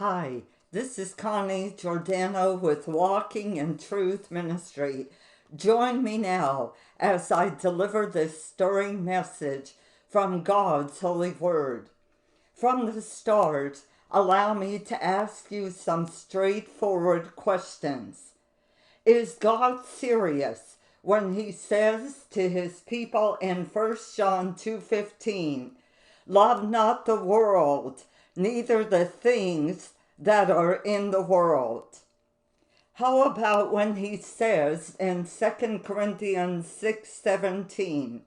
Hi, this is Connie Giordano with Walking in Truth Ministry. Join me now as I deliver this stirring message from God's holy word. From the start, allow me to ask you some straightforward questions. Is God serious when he says to his people in 1 John 2:15, "Love not the world, neither the things that are in the world"? How about when he says in 2 Corinthians 6:17,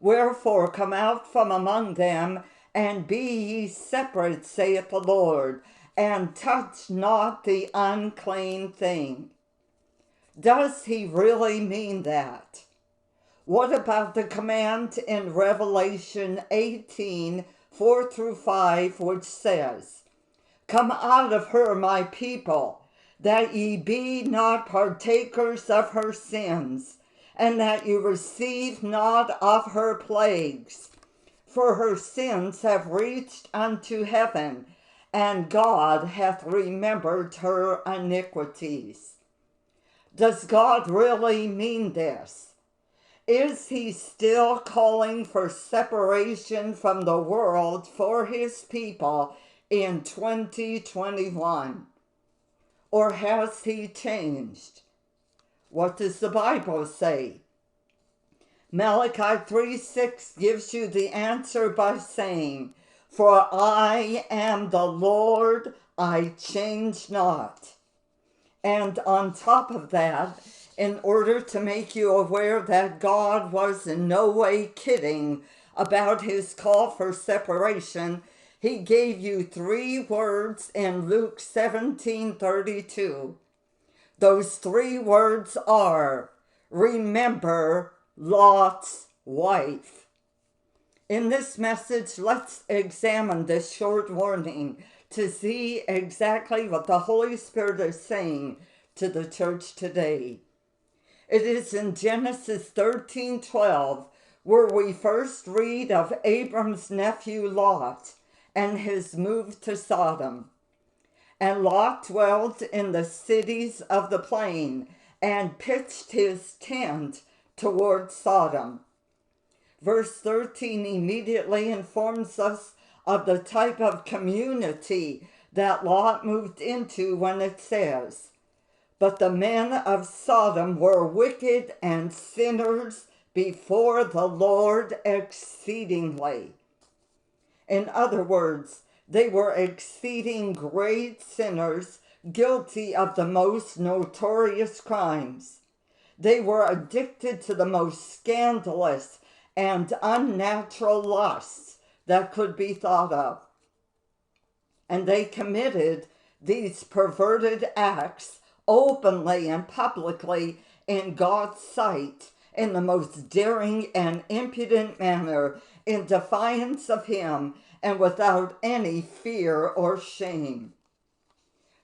"Wherefore come out from among them, and be ye separate, saith the Lord, and touch not the unclean thing"? Does he really mean that? What about the command in Revelation 18:4-5, which says, "Come out of her, my people, that ye be not partakers of her sins, and that ye receive not of her plagues. For her sins have reached unto heaven, and God hath remembered her iniquities"? Does God really mean this? Is he still calling for separation from the world for his people in 2021? Or has he changed? What does the Bible say? Malachi 3:6 gives you the answer by saying, "For I am the Lord, I change not." And on top of that, in order to make you aware that God was in no way kidding about his call for separation, he gave you 3 words in Luke 17:32. Those 3 words are, "Remember Lot's wife." In this message, let's examine this short warning to see exactly what the Holy Spirit is saying to the church today. It is in Genesis 13:12 where we first read of Abram's nephew Lot and his move to Sodom. "And Lot dwelt in the cities of the plain and pitched his tent toward Sodom." Verse 13 immediately informs us of the type of community that Lot moved into when it says, "But the men of Sodom were wicked and sinners before the Lord exceedingly." In other words, they were exceeding great sinners, guilty of the most notorious crimes. They were addicted to the most scandalous and unnatural lusts that could be thought of. And they committed these perverted acts openly and publicly in God's sight in the most daring and impudent manner, in defiance of him and without any fear or shame.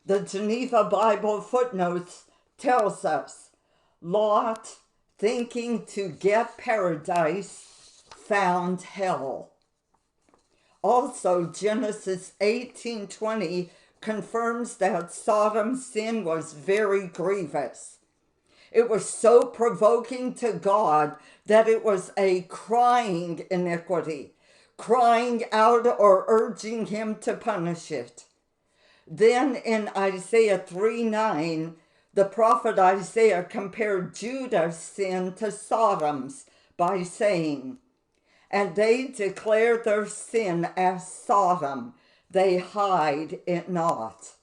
The Geneva Bible footnotes tells us, Lot, thinking to get paradise, found hell. Also, Genesis 18:20 confirms that Sodom's sin was very grievous. It was so provoking to God that it was a crying iniquity, crying out or urging him to punish it. Then in Isaiah 3:9, the prophet Isaiah compared Judah's sin to Sodom's by saying, "And they declare their sin as Sodom, they hide it not."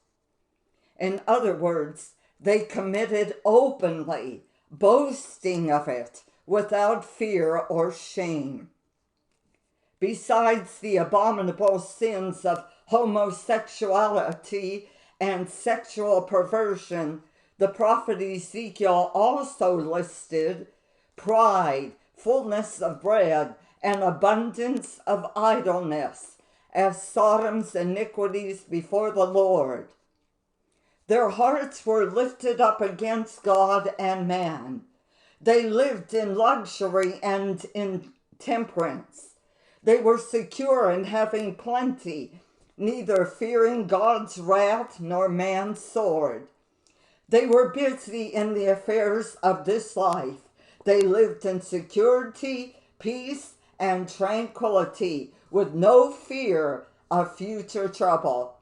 In other words, they committed openly, boasting of it without fear or shame. Besides the abominable sins of homosexuality and sexual perversion, the prophet Ezekiel also listed pride, fullness of bread, and abundance of idleness as Sodom's iniquities before the Lord. Their hearts were lifted up against God and man. They lived in luxury and in temperance. They were secure in having plenty neither fearing God's wrath nor man's sword. They were busy in the affairs of this life. They lived in security, peace, and tranquility, with no fear of future trouble.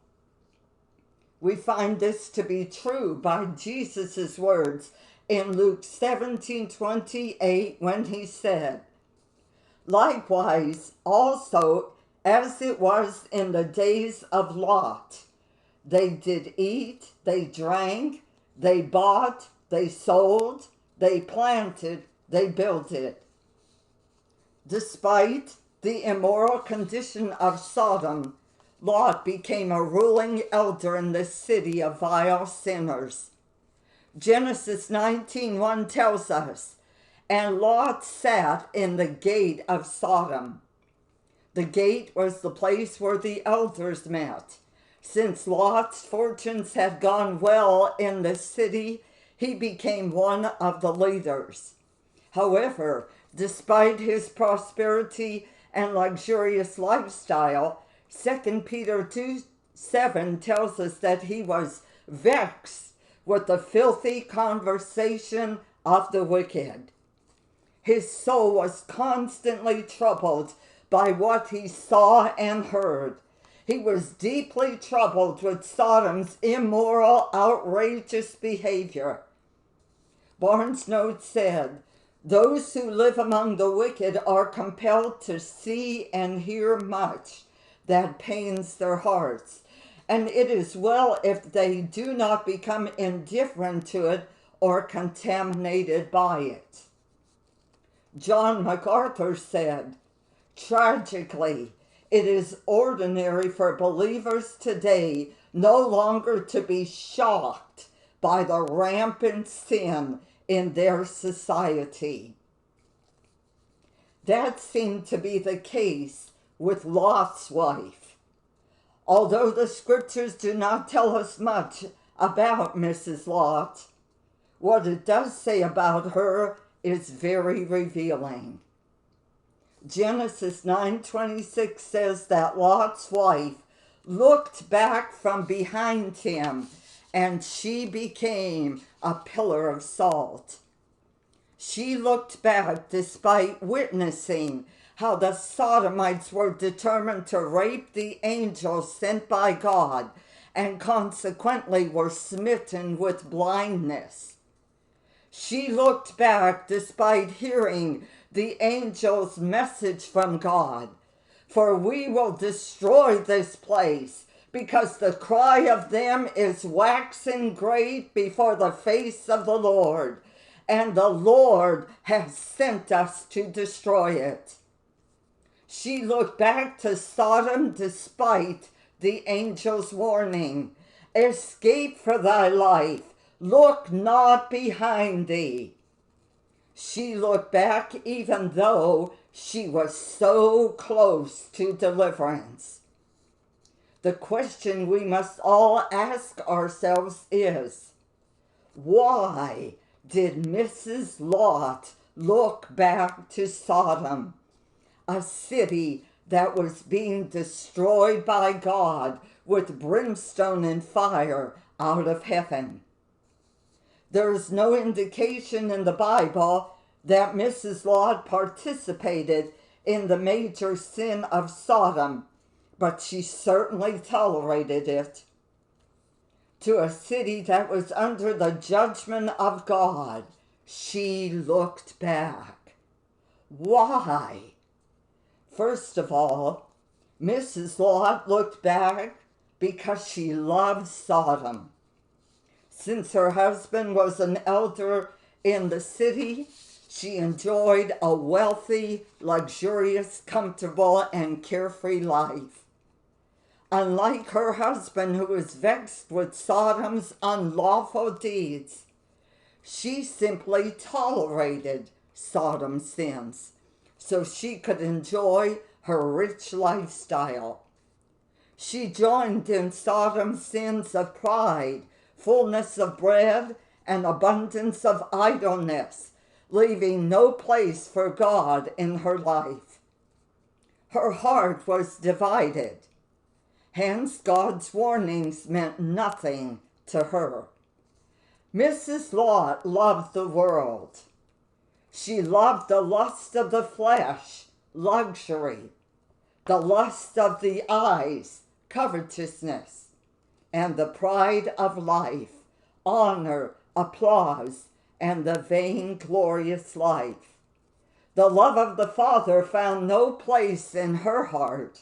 We find this to be true by Jesus' words in Luke 17:28 when he said, "Likewise also as it was in the days of Lot, they did eat, they drank, they bought, they sold, they planted, they builded." Despite the immoral condition of Sodom, Lot became a ruling elder in the city of vile sinners. Genesis 19:1 tells us, "And Lot sat in the gate of Sodom." The gate was the place where the elders met. Since Lot's fortunes had gone well in the city, he became one of the leaders. However, despite his prosperity and luxurious lifestyle, 2 Peter 2:7 tells us that he was vexed with the filthy conversation of the wicked. His soul was constantly troubled by what he saw and heard. He was deeply troubled with Sodom's immoral, outrageous behavior. Barnes' note said, "Those who live among the wicked are compelled to see and hear much that pains their hearts, and it is well if they do not become indifferent to it or contaminated by it." John MacArthur said, "Tragically, it is ordinary for believers today no longer to be shocked by the rampant sin in their society." That seemed to be the case with Lot's wife. Although the scriptures do not tell us much about Mrs. Lot, what it does say about her is very revealing. Genesis 9:26 says that Lot's wife looked back from behind him, and she became a pillar of salt. She looked back despite witnessing how the Sodomites were determined to rape the angels sent by God, and consequently were smitten with blindness. She looked back despite hearing the angel's message from God, "For we will destroy this place, because the cry of them is waxen great before the face of the Lord, and the Lord has sent us to destroy it." She looked back to Sodom despite the angel's warning, "Escape for thy life, look not behind thee." She looked back even though she was so close to deliverance. The question we must all ask ourselves is, why did Mrs. Lot look back to Sodom, a city that was being destroyed by God with brimstone and fire out of heaven? There is no indication in the Bible that Mrs. Lot participated in the major sin of Sodom, but she certainly tolerated it. To a city that was under the judgment of God, she looked back. Why? First of all, Mrs. Lot looked back because she loved Sodom. Since her husband was an elder in the city, she enjoyed a wealthy, luxurious, comfortable, and carefree life. Unlike her husband, who was vexed with Sodom's unlawful deeds, she simply tolerated Sodom's sins so she could enjoy her rich lifestyle. She joined in Sodom's sins of pride, fullness of bread, and abundance of idleness, leaving no place for God in her life. Her heart was divided. Hence, God's warnings meant nothing to her. Mrs. Lot loved the world. She loved the lust of the flesh, luxury, the lust of the eyes, covetousness, and the pride of life, honor, applause, and the vainglorious life. The love of the Father found no place in her heart.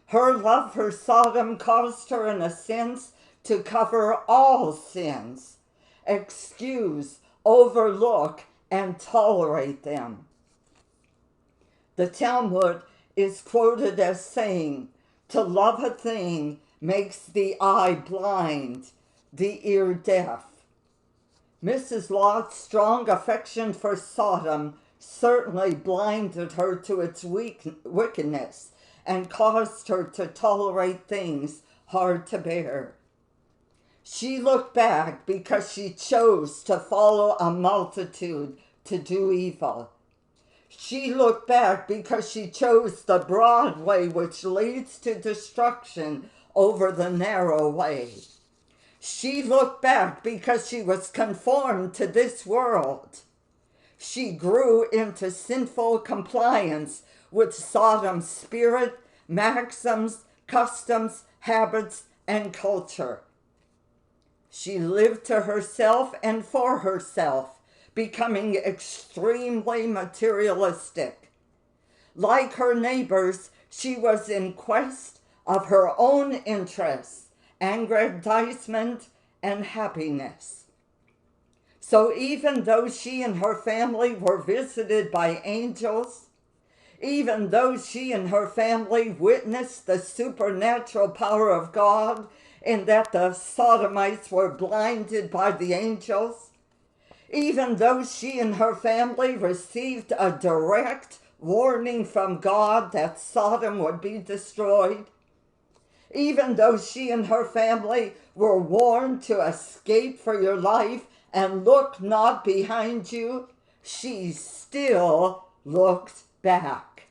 Her love for Sodom caused her, in a sense, to cover all sins, excuse, overlook, and tolerate them. The Talmud is quoted as saying, "To love a thing makes the eye blind, the ear deaf." Mrs. Lot's strong affection for Sodom certainly blinded her to its wickedness and caused her to tolerate things hard to bear. She looked back because she chose to follow a multitude to do evil. She looked back because she chose the broad way which leads to destruction over the narrow way. She looked back because she was conformed to this world. She grew into sinful compliance with Sodom's spirit, maxims, customs, habits, and culture. She lived to herself and for herself, becoming extremely materialistic. Like her neighbors, she was in quest of her own interests, aggrandizement, and happiness. So even though she and her family were visited by angels, even though she and her family witnessed the supernatural power of God in that the Sodomites were blinded by the angels, even though she and her family received a direct warning from God that Sodom would be destroyed, even though she and her family were warned to escape for your life and look not behind you, she still looked back.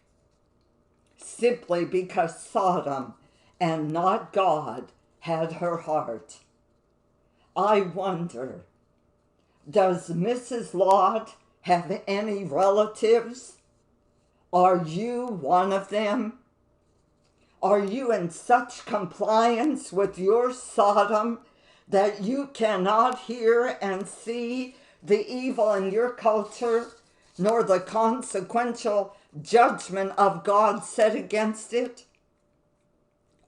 Simply because Sodom and not God had her heart. I wonder, does Mrs. Lot have any relatives? Are you one of them? Are you in such compliance with your Sodom that you cannot hear and see the evil in your culture, nor the consequential judgment of God set against it?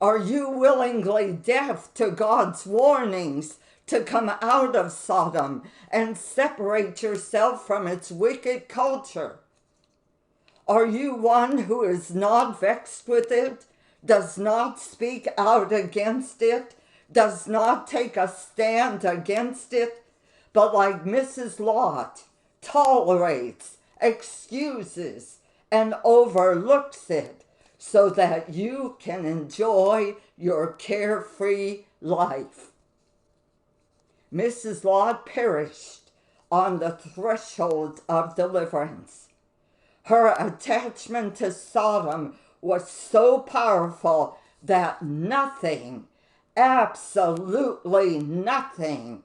Are you willingly deaf to God's warnings to come out of Sodom and separate yourself from its wicked culture? Are you one who is not vexed with it, does not speak out against it, does not take a stand against it, but like Mrs. Lot, tolerates, excuses, and overlooks it so that you can enjoy your carefree life? Mrs. Lot perished on the threshold of deliverance. Her attachment to Sodom was so powerful that nothing, absolutely nothing,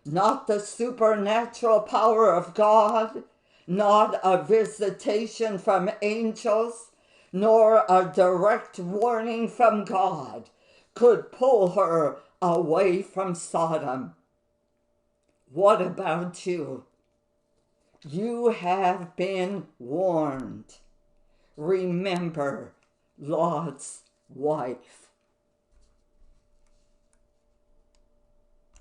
not the supernatural power of God, not a visitation from angels, nor a direct warning from God, could pull her away from Sodom. What about you? You have been warned. Remember Lot's wife.